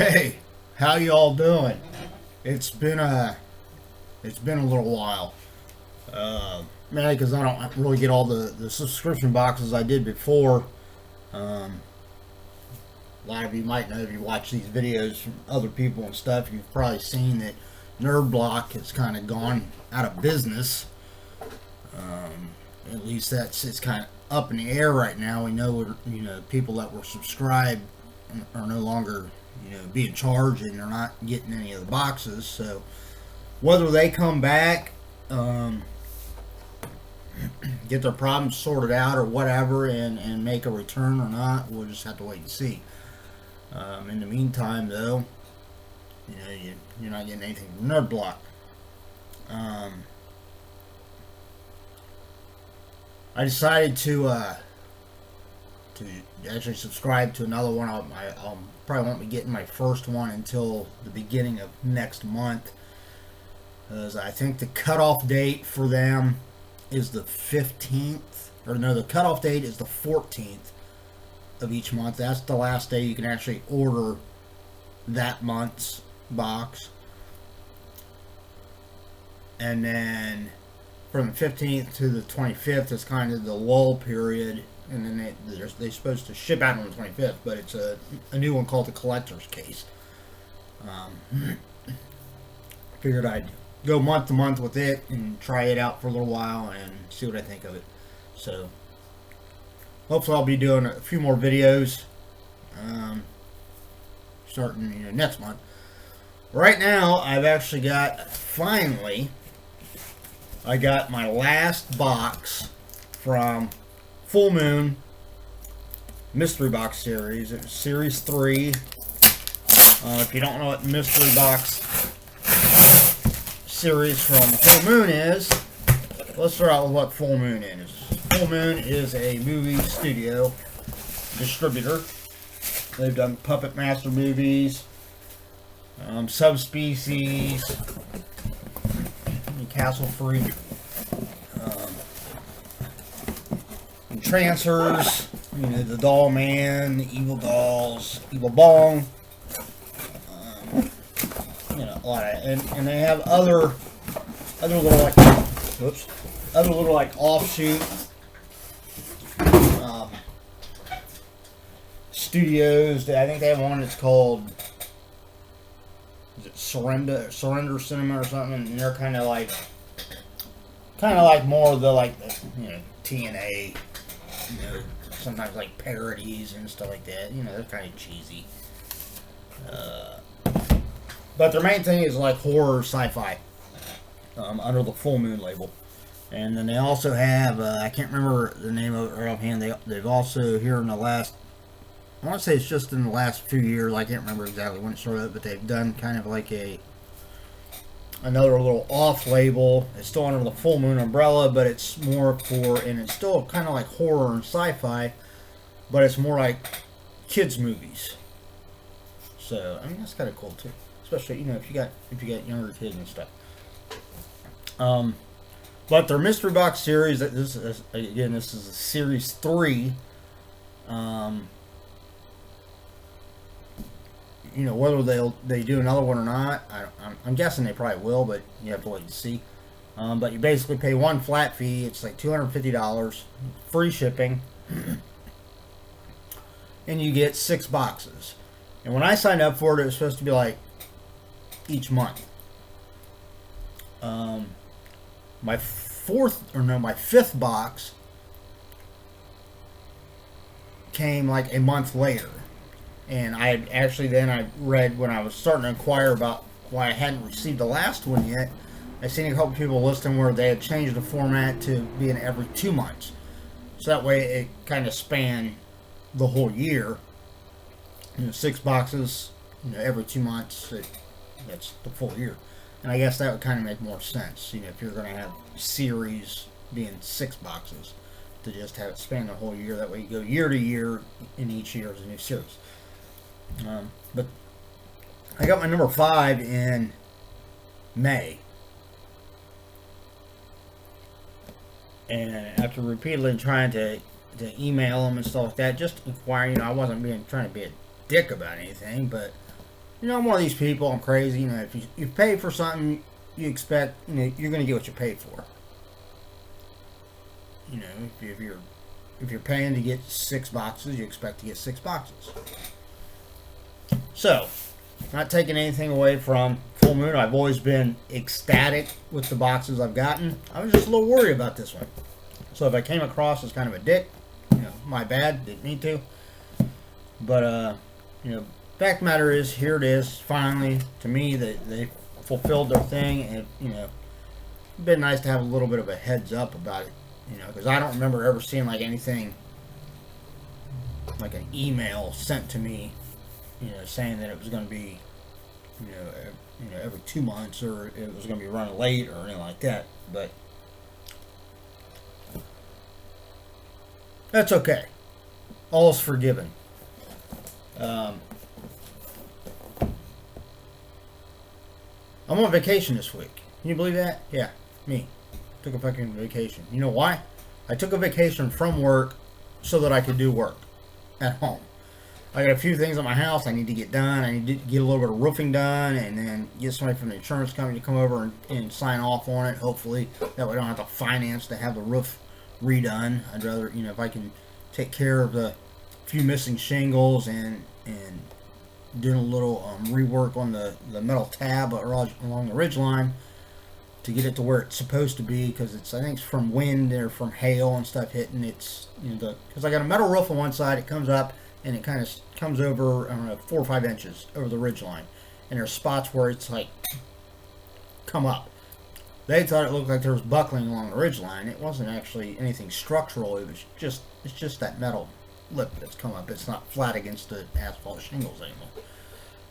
Hey, how y'all doing? It's been a little while. Mainly because I don't really get all the subscription boxes I did before. Um, a lot of you might know if you watch these videos from other people and stuff. You've probably seen that Nerd Block has kind of gone out of business. At least it's kind of up in the air right now. We know people that were subscribed are no longer being charged, and they're not getting any of the boxes. So whether they come back, get their problems sorted out or whatever, and make a return or not, we'll just have to wait and see. In the meantime, though, you're not getting anything from Nerd Block. I decided to actually subscribe to another one. I'll probably won't be getting my first one until the beginning of next month, because I think the cutoff date for them is the 15th, or no, the cutoff date is the 14th of each month. That's the last day you can actually order that month's box. And then from the 15th to the 25th is kind of the lull period, and then they're supposed to ship out on the 25th, but it's a new one called the Collector's Case. Figured I'd go month to month with it and try it out for a little while and see what I think of it. So hopefully I'll be doing a few more videos starting next month. Right now I've actually finally I got my last box from Full Moon Mystery Box Series. It's Series 3. If you don't know what Mystery Box Series from Full Moon is, let's start out with what Full Moon is. Full Moon is a movie studio distributor. They've done Puppet Master movies, Subspecies, Castle Freak, Trancers, the Doll Man, the Evil Dolls, Evil Bong, a lot of, and they have other little like offshoot studios. I think they have one that's called, is it Surrender Cinema or something, and they're kind of like more of the TNA, sometimes like parodies and stuff like that. They're kind of cheesy. But their main thing is like horror, sci-fi, under the Full Moon label. And then they also have, I can't remember the name of it right offhand. They've also, here in the last, I want to say it's just in the last few years, I can't remember exactly when it started, but they've done kind of like another little off label. It's still under the Full Moon umbrella, but it's more and it's still kind of like horror and sci-fi, but it's more like kids movies. So I mean, that's kind of cool too, especially if you got younger kids and stuff. But their Mystery Box series, this is a Series 3. Whether they do another one or not, I'm guessing they probably will, but you have to wait and see. But you basically pay one flat fee. It's like $250, free shipping, and you get 6 boxes. And when I signed up for it, it was supposed to be like each month. My 5th box came like a month later. And I read when I was starting to inquire about why I hadn't received the last one yet. I seen a couple people listing where they had changed the format to being every 2 months. So that way it kind of spanned the whole year. 6 boxes, every 2 months. That's the full year. And I guess that would kind of make more sense. If you're going to have series being 6 boxes, to just have it span the whole year. That way you go year to year, and each year is a new series. But I got my number 5 in May, and after repeatedly trying to email them and stuff like that, just inquiring, I wasn't trying to be a dick about anything, but I'm one of these people. I'm crazy. If you pay for something, you expect, you're going to get what you pay for. If you're paying to get 6 boxes, you expect to get 6 boxes. So, not taking anything away from Full Moon. I've always been ecstatic with the boxes I've gotten. I was just a little worried about this one. So if I came across as kind of a dick, my bad. Didn't need to. But, fact of the matter is, here it is. Finally, to me, they fulfilled their thing. And, it'd been nice to have a little bit of a heads up about it. Because I don't remember ever seeing like anything, like an email sent to me, saying that it was going to be, every 2 months, or it was going to be running late or anything like that. But that's okay. All's forgiven. I'm on vacation this week. Can you believe that? Yeah, me. Took a fucking vacation. You know why? I took a vacation from work so that I could do work at home. I got a few things at my house I need to get done. I need to get a little bit of roofing done, and then get somebody from the insurance company to come over and sign off on it, hopefully. That way I don't have to finance to have the roof redone. I'd rather, if I can take care of the few missing shingles and doing a little rework on the metal tab along the ridge line to get it to where it's supposed to be, because I think it's from wind or from hail and stuff hitting. It's because I got a metal roof on one side. It comes up and it kind of comes over, I don't know, 4 or 5 inches over the ridge line, and there's spots where it's like come up. They thought it looked like there was buckling along the ridge line. It wasn't actually anything structural. It's just that metal lip that's come up. It's not flat against the asphalt shingles anymore.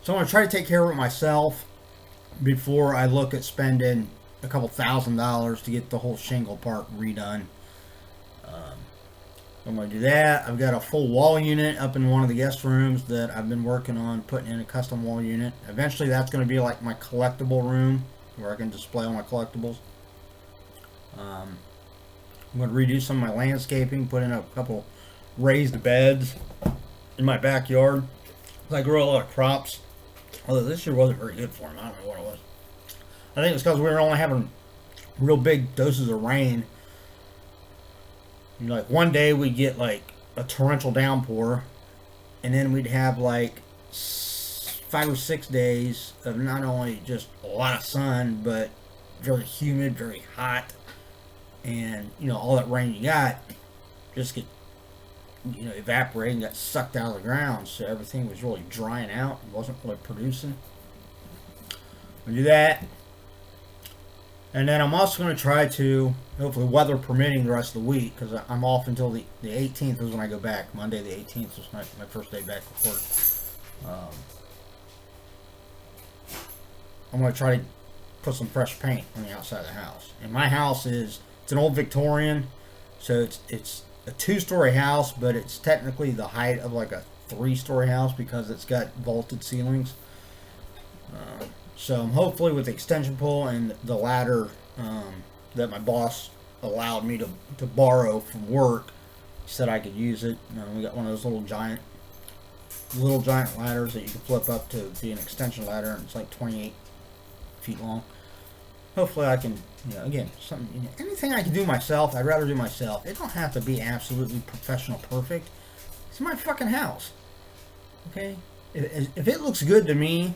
So I'm going to try to take care of it myself before I look at spending a couple $1,000s to get the whole shingle part redone. I'm going to do that. I've got a full wall unit up in one of the guest rooms that I've been working on putting in a custom wall unit. Eventually that's going to be like my collectible room where I can display all my collectibles. I'm going to redo some of my landscaping, put in a couple raised beds in my backyard. I grow a lot of crops, although this year wasn't very good for them. I don't know what it was. I think it's because we were only having real big doses of rain. Like one day we'd get like a torrential downpour, and then we'd have like 5 or 6 days of not only just a lot of sun, but very humid, very hot, and all that rain you got just get evaporating, got sucked out of the ground, so everything was really drying out and wasn't really producing. We'll do that. And then I'm also going to try to, hopefully weather permitting, the rest of the week, because I'm off until the 18th is when I go back. Monday the 18th is my first day back to work. I'm going to try to put some fresh paint on the outside of the house. And my house it's an old Victorian, so it's a 2-story house, but it's technically the height of like a 3-story house because it's got vaulted ceilings. So hopefully with the extension pole and the ladder that my boss allowed me to borrow from work, he said I could use it. We got one of those little giant ladders that you can flip up to be an extension ladder, and it's like 28 feet long. Hopefully I can, again, anything I can do myself, I'd rather do myself. It don't have to be absolutely professional perfect. It's my fucking house. Okay? If it looks good to me,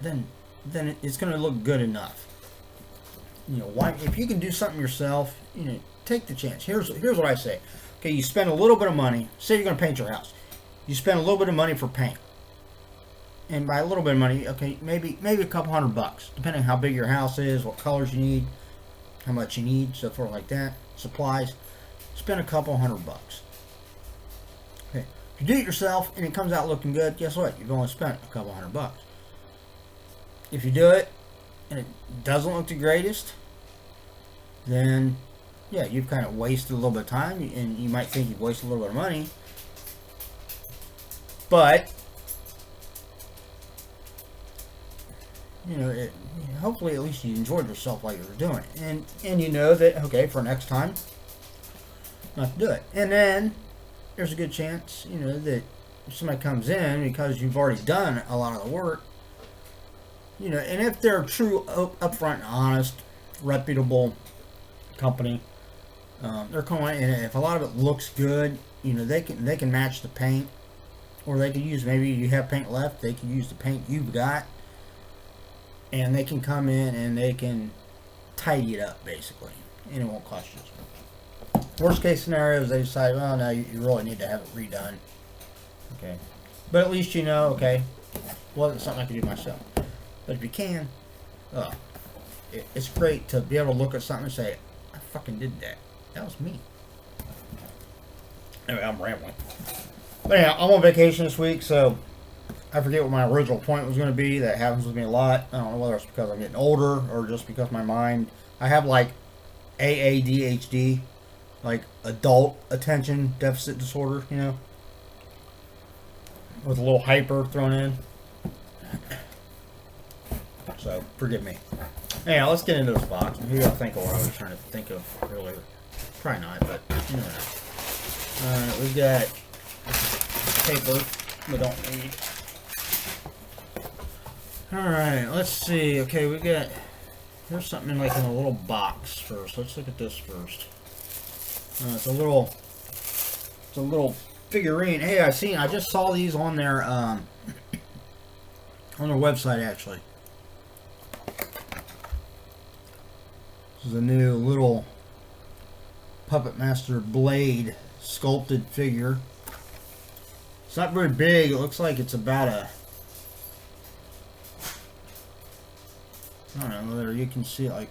then it's going to look good enough. Why? If you can do something yourself, take the chance. Here's what I say. Okay, you spend a little bit of money. Say you're going to paint your house. You spend a little bit of money for paint. And by a little bit of money, okay, maybe a couple $100, depending on how big your house is, what colors you need, how much you need, so forth like that. Supplies. Spend a couple $100. Okay, if you do it yourself and it comes out looking good, guess what? You've only spent a couple $100. If you do it and it doesn't look the greatest, then yeah, you've kind of wasted a little bit of time, and you might think you've wasted a little bit of money, but hopefully at least you enjoyed yourself while you were doing it, and you know that, okay, for next time not to do it. And then there's a good chance that somebody comes in because you've already done a lot of the work, you know, and if they're true, upfront, and honest, reputable company, they're calling it, and if a lot of it looks good, you know, they can match the paint, or they can use, maybe you have paint left, they can use the paint you've got, and they can come in and they can tidy it up basically, and it won't cost you. Worst case scenario is they decide, well, no, you really need to have it redone. Okay, but at least you know, okay, well, it's something I can do myself. But if you can, it's great to be able to look at something and say, I fucking did that. That was me. Anyway, I'm rambling. But anyhow, I'm on vacation this week, so I forget what my original point was going to be. That happens with me a lot. I don't know whether it's because I'm getting older or just because my mind... I have like AADHD, like adult attention deficit disorder, you know, with a little hyper thrown in. So, forgive me. Anyhow, let's get into this box. Maybe I'll think of what I was trying to think of earlier. Probably not, but you never know. Alright, we've got paper we don't need. Alright, let's see. Okay, we got... Here's something like in a little box first. Let's look at this first. It's a little figurine. Hey, I just saw these on their website actually. This is a new little Puppet Master Blade sculpted figure. It's not very big. It looks like it's about a... I don't know whether you can see it, like,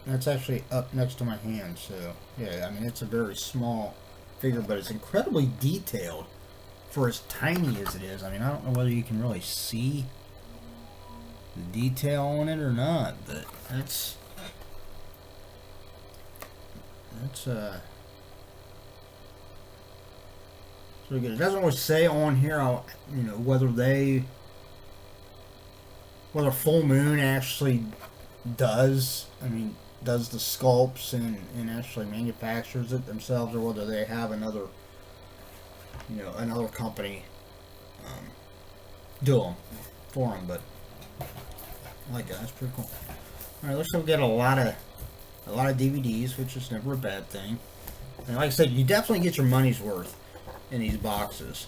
that's actually up next to my hand, so, yeah, I mean, it's a very small figure, but it's incredibly detailed for as tiny as it is. I mean, I don't know whether you can really see the detail on it or not, but that's pretty good. It doesn't really say on here, you know, whether Full Moon actually does the sculpts and actually manufactures it themselves, or whether they have another company do them for them. But I like that. That's pretty cool. All right, looks like we get a lot of DVDs, which is never a bad thing. And like I said, you definitely get your money's worth in these boxes.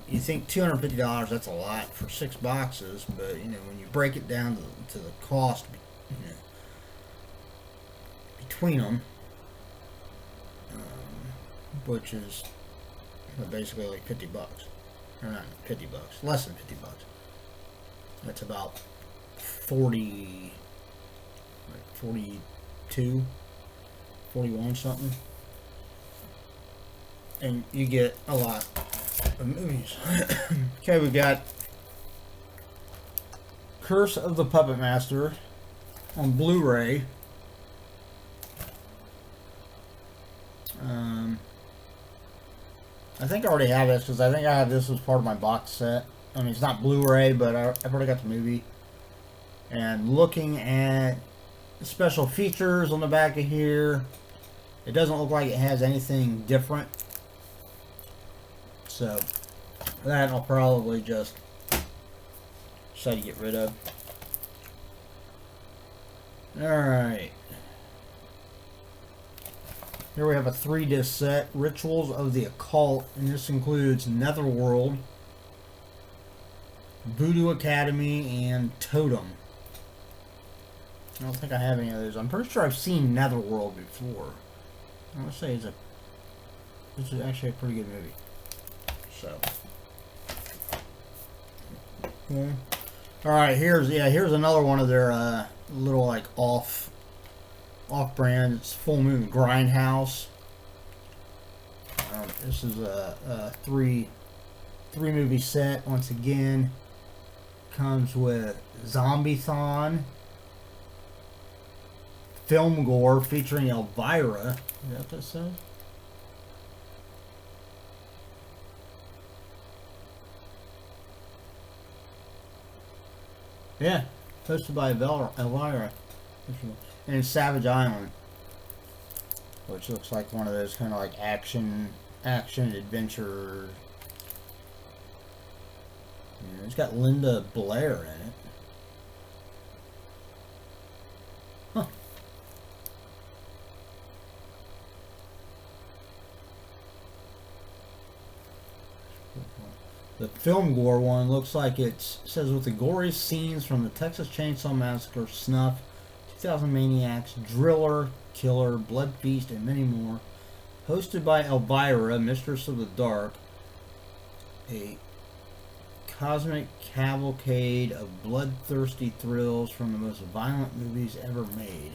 You think $250, that's a lot for 6 boxes, but you know, when you break it down to the cost, you know, between them, which is basically like $50, or not $50, less than $50. That's about 42, 41 something, and you get a lot of movies. Okay, we got Curse of the Puppet Master on Blu-ray. I think I already have this because I think I have this as part of my box set. I mean, it's not Blu-ray, but I've already got the movie. And looking at the special features on the back of here, it doesn't look like it has anything different. So that I'll probably just decide to get rid of. Alright. Here we have a 3-disc set, Rituals of the Occult, and this includes Netherworld, Voodoo Academy, and Totem. I don't think I have any of those. I'm pretty sure I've seen Netherworld before. I would say this is actually a pretty good movie. So, okay. All right, here's another one of their little like off-brand. It's Full Moon Grindhouse. This is a three movie set. Once again, comes with Zombie-thon, film gore featuring Elvira. Is that what that says? Yeah, hosted by Elvira, and Savage Island, which looks like one of those kind of like action adventure Yeah, it's got Linda Blair in it. Huh. The film gore one looks like it says with the goriest scenes from the Texas Chainsaw Massacre, Snuff, 2000 Maniacs, Driller, Killer, Blood Feast, and many more. Hosted by Elvira, Mistress of the Dark, a cosmic cavalcade of bloodthirsty thrills from the most violent movies ever made.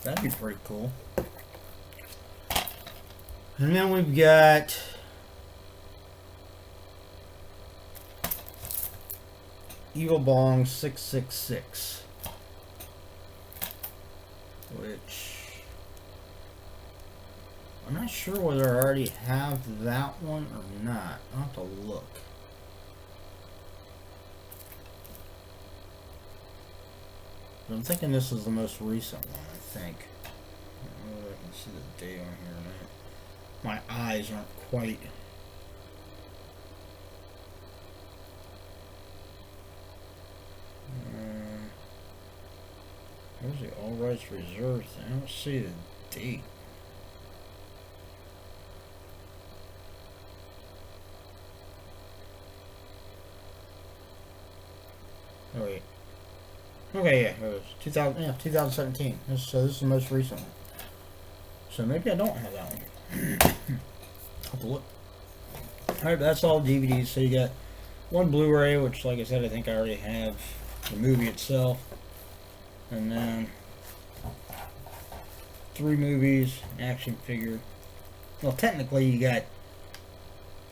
That'd be pretty cool. And then we've got Evil Bong 666, which I'm not sure whether I already have that one or not. I'll have to look. But I'm thinking this is the most recent one, I think. I don't know if I can see the date on here or not. My eyes aren't quite... Where's the all rights reserved thing? I don't see the date. Oh wait. Okay, yeah, it was 2017. So this is the most recent one. So maybe I don't have that one. Have to look. Alright, that's all DVDs. So you got one Blu-ray, which, like I said, I think I already have the movie itself. And then 3 movies, action figure. Well, technically you got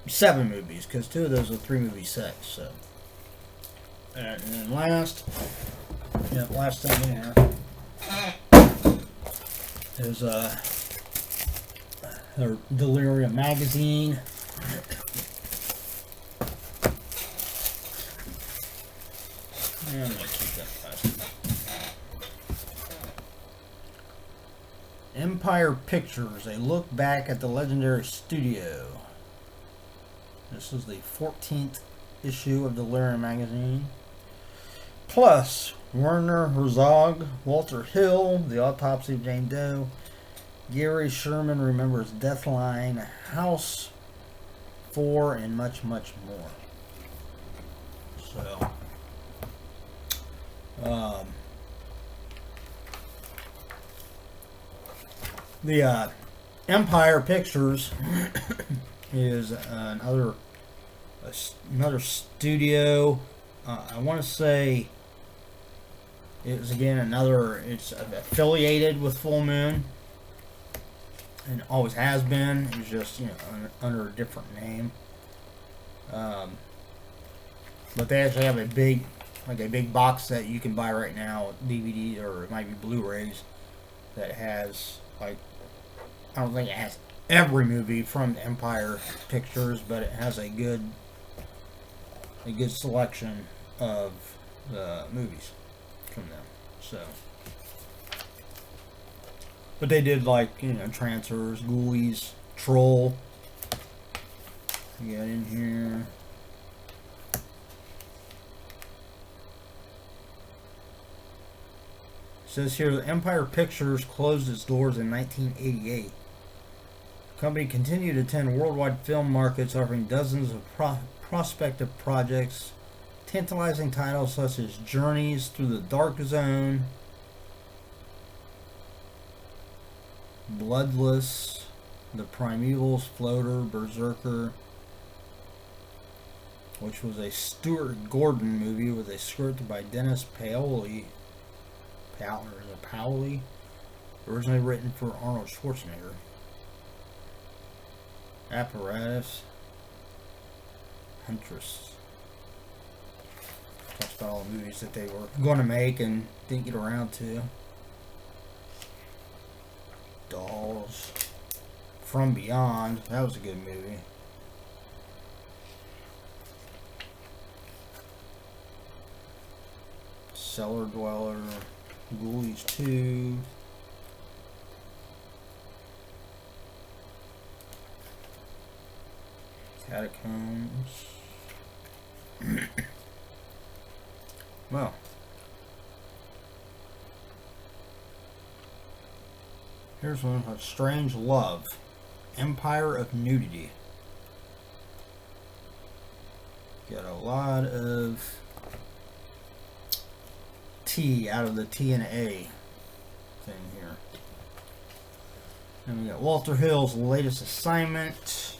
7 movies, because 2 of those are 3-movie sets. So, and then last thing here is her Delirium magazine. And I'm gonna keep that plastic. Empire Pictures, a look back at the legendary studio. This is the 14th issue of Delirium magazine. Plus, Werner Herzog, Walter Hill, The Autopsy of Jane Doe, Gary Sherman Remembers Deathline, House 4, and much, much more. So, the Empire Pictures is another studio. I want to say it's it's affiliated with Full Moon, and always has been. It's just under a different name. But they actually have a big box set you can buy right now, DVD or it might be Blu-rays, that has I don't think it has every movie from Empire Pictures, but it has a good selection of movies from them. So, but they did Trancers, Ghoulies, Troll. You got in here. It says here that Empire Pictures closed its doors in 1988. The company continued to attend worldwide film markets, offering dozens of prospective projects, tantalizing titles such as Journeys Through the Dark Zone, Bloodless, The Primevals, Floater, Berserker, which was a Stuart Gordon movie with a script by Dennis Paoli, originally written for Arnold Schwarzenegger. Apparatus, Huntress. Talks about all the movies that they were going to make and didn't get around to. Dolls. From Beyond. That was a good movie. Cellar Dweller. Ghoulies 2. Catacombs. Well. Here's one called Strange Love. Empire of Nudity. Got a lot of T out of the T and A thing here. And we got Walter Hill's latest assignment.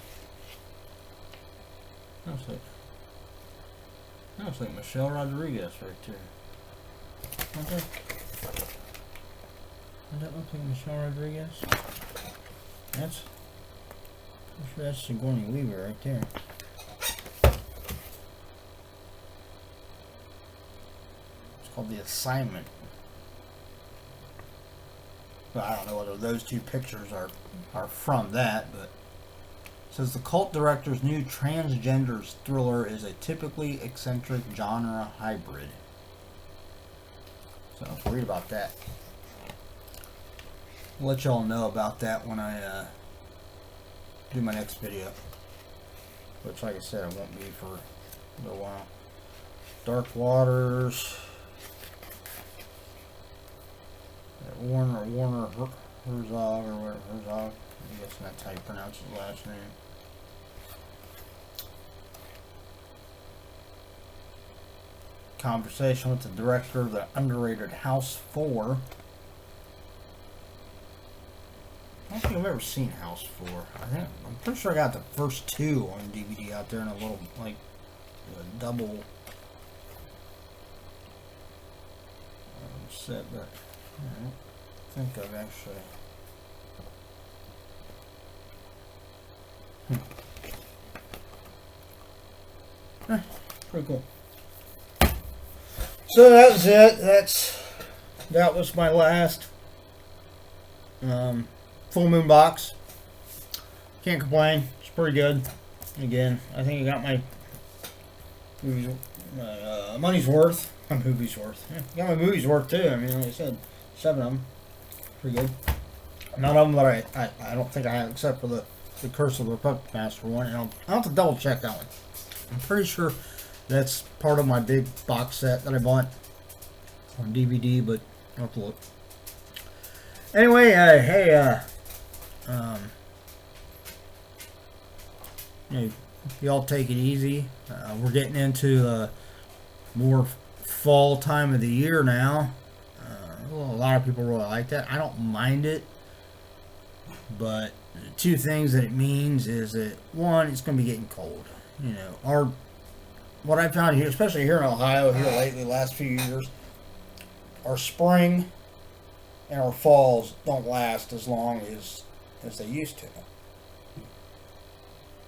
That's like Michelle Rodriguez right there. Okay. Does that look like Michelle Rodriguez? That's Sigourney Weaver right there. It's called The Assignment. But I don't know whether those two pictures are from that, but it says the cult director's new transgender thriller is a typically eccentric genre hybrid. So I'll read about that. I'll let y'all know about that when I do my next video, which, like I said, it won't be for a little while. Dark Waters. Warner Herzog, or whatever, Herzog. I guess that's how you pronounce his last name. Conversation with the director of the underrated House 4. I don't think I've ever seen House 4. I'm pretty sure I got the first 2 on DVD out there in a little, like, a double set, but I don't think I've actually. Pretty cool. So that was it. That was my last full moon box. Can't complain. It's pretty good. Again, I think I got my money's worth. My movie's worth. Yeah, got my movie's worth too. I mean, like I said, 7 of them. Pretty good. None of them that I don't think I have, except for the Curse of the Puppet Master one. And I'll have to double check that one. I'm pretty sure that's part of my big box set that I bought on DVD, but I'll have to look. Anyway, hey, y'all take it easy. We're getting into more fall time of the year now. Well, a lot of people really like that. I don't mind it, but the 2 things that it means is that, one, it's going to be getting cold. You know, what I found here, especially here in Ohio, here lately, last few years, our spring and our falls don't last as long as they used to.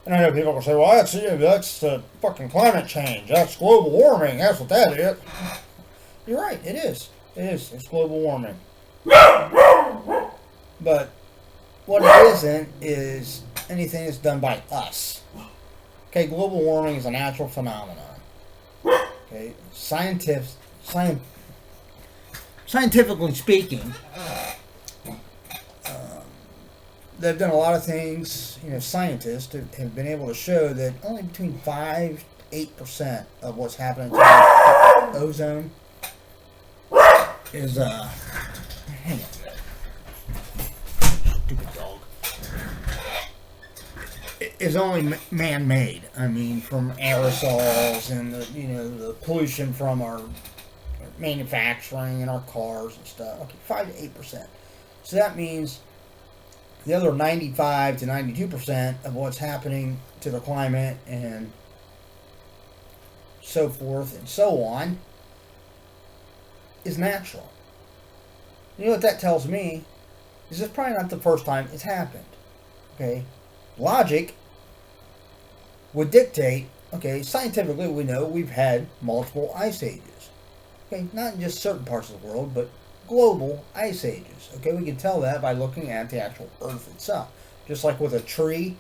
And I know people will say, well, that's fucking climate change. That's global warming. That's what that is. You're right. It is. It is. It's global warming. But what it isn't is anything that's done by us. Okay, global warming is a natural phenomenon. Okay, scientifically speaking, they've done a lot of things. You know, scientists have been able to show that only between 5 to 8% of what's happening to the ozone is hang on. Stupid dog. Is only man-made. I mean, from aerosols and the pollution from our manufacturing and our cars and stuff. Okay, 5 to 8%. So that means the other 95 to 92% of what's happening to the climate and so forth and so on is natural. You know what that tells me? Is it's probably not the first time it's happened. Okay? Logic would dictate, okay, scientifically we know we've had multiple ice ages. Okay, not in just certain parts of the world, but global ice ages. Okay, we can tell that by looking at the actual Earth itself. Just like with a tree,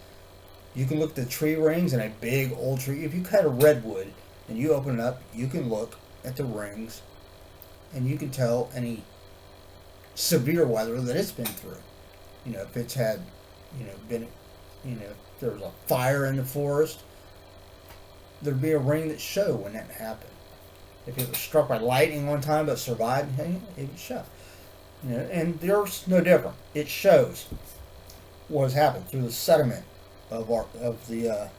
you can look at the tree rings in a big old tree. If you cut a redwood and you open it up, you can look at the rings and you can tell any severe weather that it's been through. You know, if it's had, if there was a fire in the forest, there'd be a ring that show when that happened. If it was struck by lightning one time but survived, hey, it would show. You know, and the Earth's no different. It shows what has happened through the sediment of the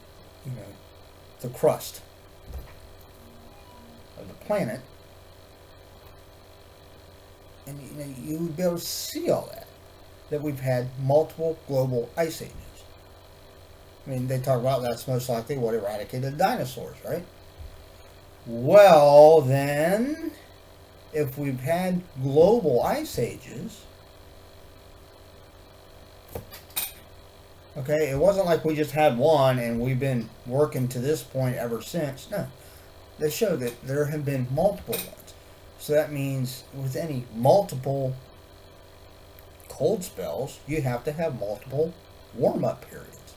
the crust of the planet, and you would be able to see all that we've had multiple global ice ages. I mean, they talk about that's most likely what eradicated dinosaurs, right? Well, then, if we've had global ice ages, okay, it wasn't like we just had one and we've been working to this point ever since. No, they show that there have been multiple ones. So that means with any multiple cold spells, you have to have multiple warm-up periods.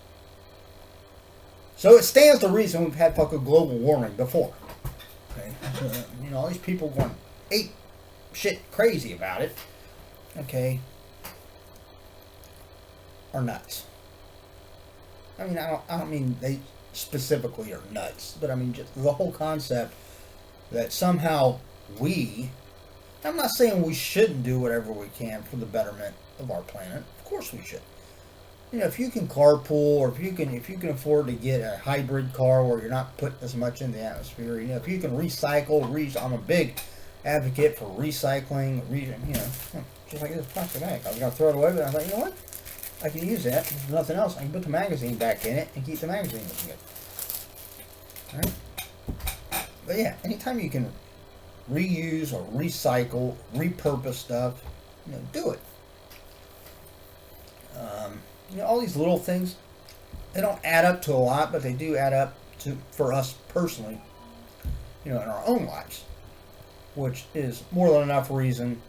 So it stands to reason we've had fucking global warming before. Okay, so, all these people going ape shit crazy about it, okay, are nuts. I mean, I don't mean they specifically are nuts, but I mean just the whole concept that somehow I'm not saying we shouldn't do whatever we can for the betterment of our planet. Of course we should. If you can carpool, or if you can afford to get a hybrid car where you're not putting as much in the atmosphere, if you can recycle, I'm a big advocate for recycling, just like this plastic bag. I was going to throw it away, but I thought, you know what? I can use that. If nothing else, I can put the magazine back in it and keep the magazine looking good. Alright? But yeah, anytime you can reuse or recycle, repurpose stuff, do it. All these little things, they don't add up to a lot, but they do add up to, for us personally, in our own lives, which is more than enough reason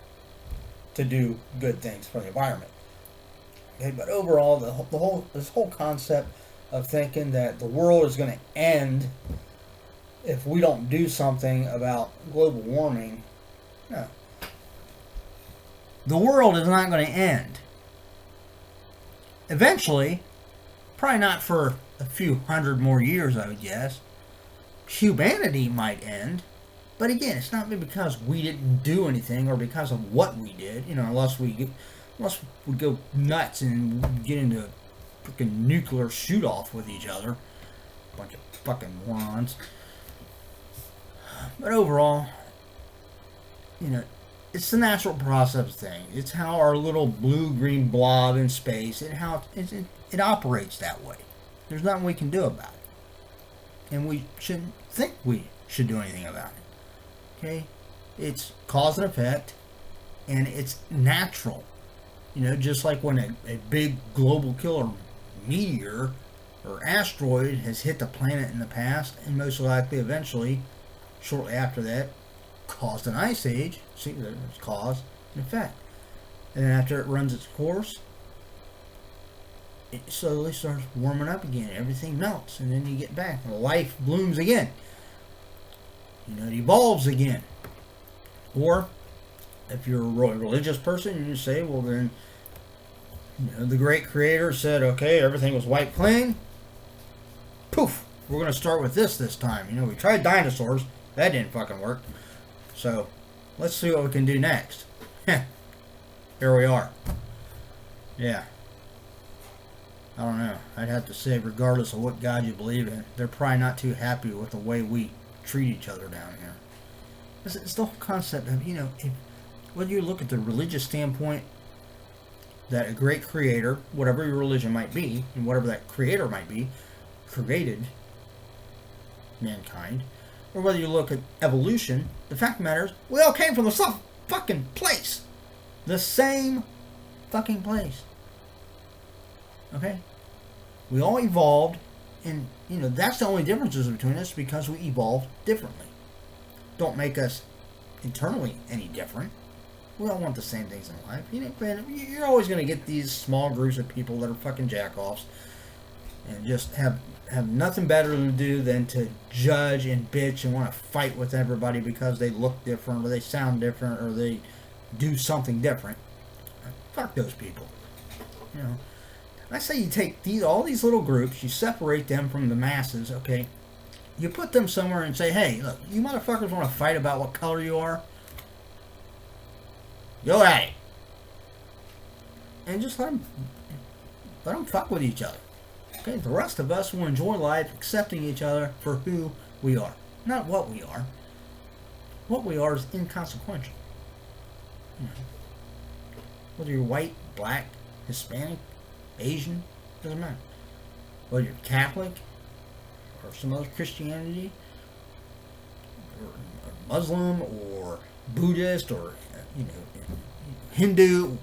to do good things for the environment. Okay, but overall, this whole concept of thinking that the world is going to end if we don't do something about global warming, no. The world is not going to end. Eventually, probably not for a few hundred more years, I would guess, humanity might end. But again, it's not because we didn't do anything or because of what we did, unless we go nuts and get into a freaking nuclear shoot-off with each other. Bunch of fucking morons. But overall, it's the natural process thing. It's how our little blue-green blob in space, it operates that way. There's nothing we can do about it. And we shouldn't think we should do anything about it. Okay? It's cause and effect, and it's natural. Just like when a big global killer meteor or asteroid has hit the planet in the past, and most likely eventually, shortly after that, caused an ice age. See, there's cause and effect. And then after it runs its course, it slowly starts warming up again. Everything melts, and then you get back. And life blooms again. It evolves again. Or, if you're a really religious person, you say, well then, the great creator said, okay, everything was wiped clean. Poof, we're going to start with this time. We tried dinosaurs. That didn't fucking work. So, let's see what we can do next. Here we are. Yeah. I don't know. I'd have to say, regardless of what God you believe in, they're probably not too happy with the way we treat each other down here. It's the whole concept of, whether you look at the religious standpoint, that a great creator, whatever your religion might be, and whatever that creator might be, created mankind, or whether you look at evolution, the fact of the matter is, we all came from the same fucking place. The same fucking place. Okay? We all evolved, and, that's the only differences between us, because we evolved differently. Don't make us internally any different. We all want the same things in life. You're always going to get these small groups of people that are fucking jack-offs and just have nothing better to do than to judge and bitch and want to fight with everybody because they look different or they sound different or they do something different. Fuck those people. I say you take all these little groups, you separate them from the masses, okay? You put them somewhere and say, hey, look, you motherfuckers want to fight about what color you are? Go at it. And just let them fuck with each other. Okay, the rest of us will enjoy life accepting each other for who we are, not what we are. What we are is inconsequential. Whether you're white, black, Hispanic, Asian, doesn't matter. Whether you're Catholic or some other Christianity or Muslim or Buddhist or Hindu,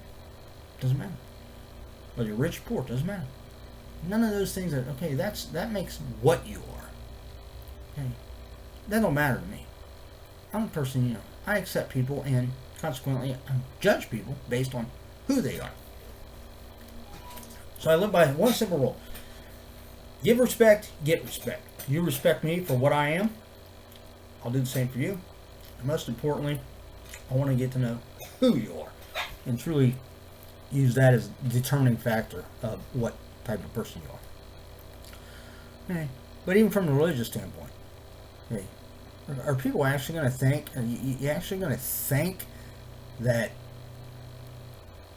doesn't matter. Whether you're rich or poor, doesn't matter. None of those things that makes what you are. Okay? That don't matter to me. I'm a person, I accept people and consequently I judge people based on who they are. So I live by one simple rule. Give respect, get respect. You respect me for what I am, I'll do the same for you. And most importantly, I want to get to know who you are and truly use that as a determining factor of what type of person you are. Okay. But even from a religious standpoint, okay, are people actually going to think, are you actually going to think that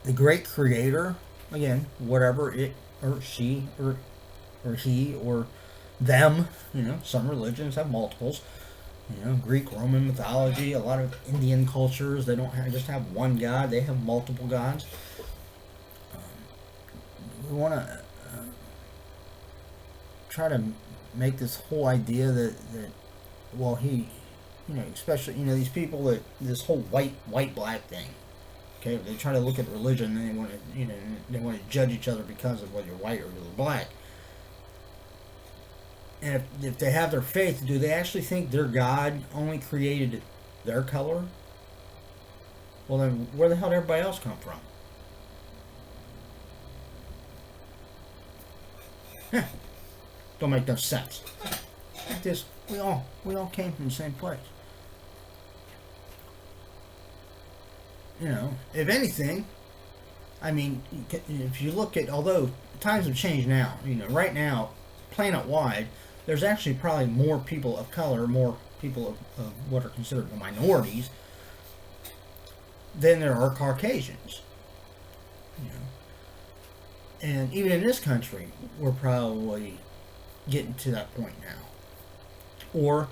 the great creator, again, whatever it or she or he or them, some religions have multiples, Greek, Roman mythology, a lot of Indian cultures, they don't just have one God, they have multiple gods. We want to try to make this whole idea that well, he, especially, these people that, this whole white, black thing, okay, they try to look at religion and they want to, they want to judge each other because of whether you're white or you're black. And if they have their faith, do they actually think their God only created their color? Well, then where the hell did everybody else come from? Don't make no sense. Like this, we all came from the same place. If anything, I mean, if you look at, although times have changed now, right now, planet-wide, there's actually probably more people of color, more people of what are considered the minorities, than there are Caucasians. And even in this country, we're probably getting to that point now. Or,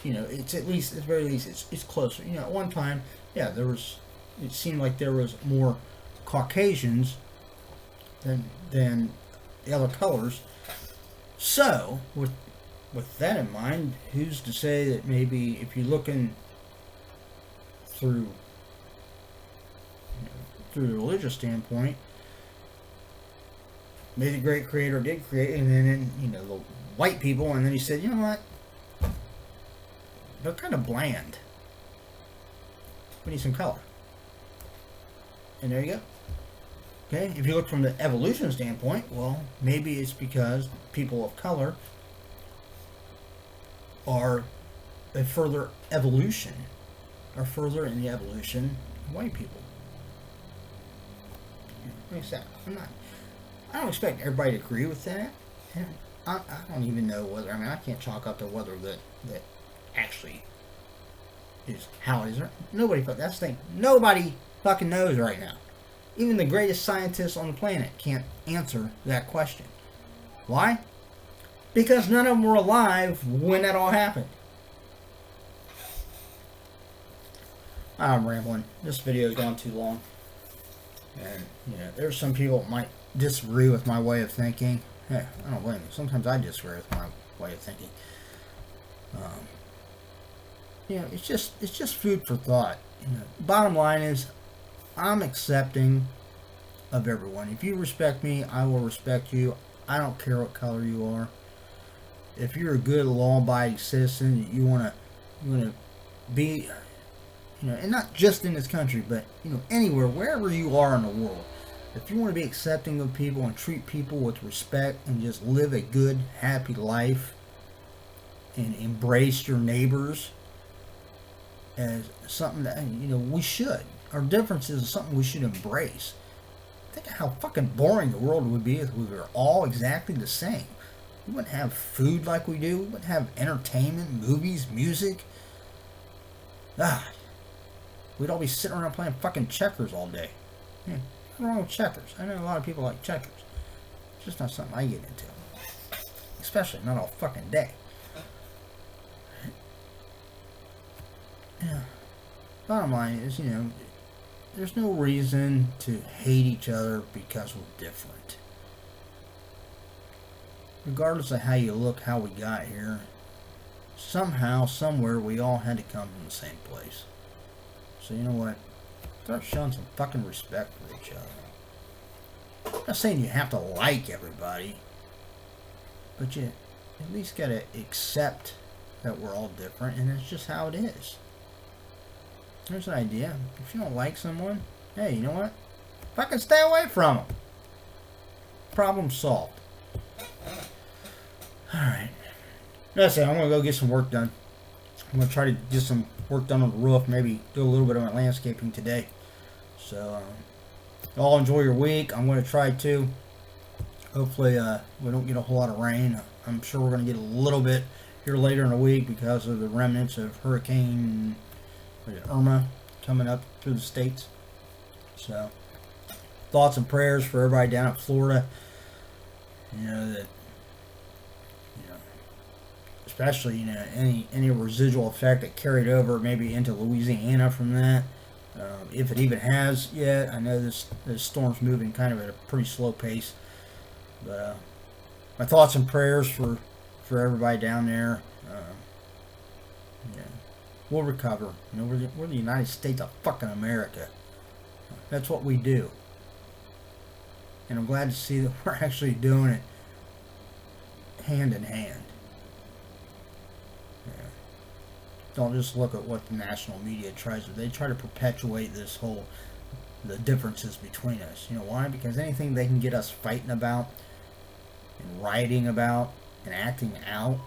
it's at the very least, it's closer. At one time, yeah, it seemed like there was more Caucasians than the other colors. So, with that in mind, who's to say that maybe if you're looking through the religious standpoint, maybe the great creator did create, and then the white people, and then he said, you know what? They're kind of bland. We need some color. And there you go. Okay, if you look from the evolution standpoint, well, maybe it's because people of color are a further evolution, are further in the evolution of white people. Like I said, I don't expect everybody to agree with that. And I don't even know whether, I can't chalk up to whether that actually is how it is. That's the thing. Nobody fucking knows right now. Even the greatest scientists on the planet can't answer that question. Why? Because none of them were alive when that all happened. I'm rambling. This video's gone too long. And, there's some people that might disagree with my way of thinking. Hey, I don't blame them. Sometimes I disagree with my way of thinking. It's just food for thought. Bottom line is, I'm accepting of everyone. If you respect me, I will respect you. I don't care what color you are. If you're a good, law-abiding citizen, you want to be, and not just in this country, but anywhere, wherever you are in the world. If you want to be accepting of people and treat people with respect and just live a good, happy life and embrace your neighbors as something that we should. Our differences is something we should embrace. Think of how fucking boring the world would be if we were all exactly the same. We wouldn't have food like we do. We wouldn't have entertainment, movies, music. Ah, we'd all be sitting around playing fucking checkers all day. Yeah, what's wrong with checkers? I know a lot of people like checkers. It's just not something I get into. Especially not all fucking day. Yeah. Bottom line is, there's no reason to hate each other because we're different. Regardless of how you look, how we got here, somehow, somewhere, we all had to come from the same place. So you know what? Start showing some fucking respect for each other. I'm not saying you have to like everybody, but you at least gotta accept that we're all different, and it's just how it is. There's an idea. If you don't like someone, hey, you know what? Fucking stay away from them. Problem solved. Alright. That's it. I'm going to go get some work done. I'm going to try to get some work done on the roof. Maybe do a little bit of my landscaping today. So, y'all enjoy your week. I'm going to try to. Hopefully, we don't get a whole lot of rain. I'm sure we're going to get a little bit here later in the week because of the remnants of Hurricane Irma coming up through the states. So, thoughts and prayers for everybody down in Florida. Especially any residual effect that carried over maybe into Louisiana from that, if it even has yet. I know this storm's moving kind of at a pretty slow pace, but my thoughts and prayers for everybody down there. We'll recover. We're the United States of fucking America. That's what we do. And I'm glad to see that we're actually doing it hand in hand. Yeah. Don't just look at what the national media tries to. They try to perpetuate the differences between us. You know why? Because anything they can get us fighting about and writing about and acting out,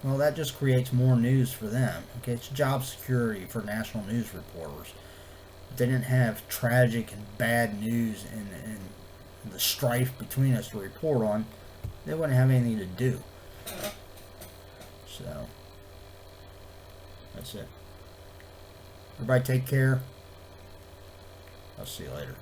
well, that just creates more news for them. Okay, it's job security for national news reporters. If they didn't have tragic and bad news and the strife between us to report on, they wouldn't have anything to do. So, that's it. Everybody take care. I'll see you later.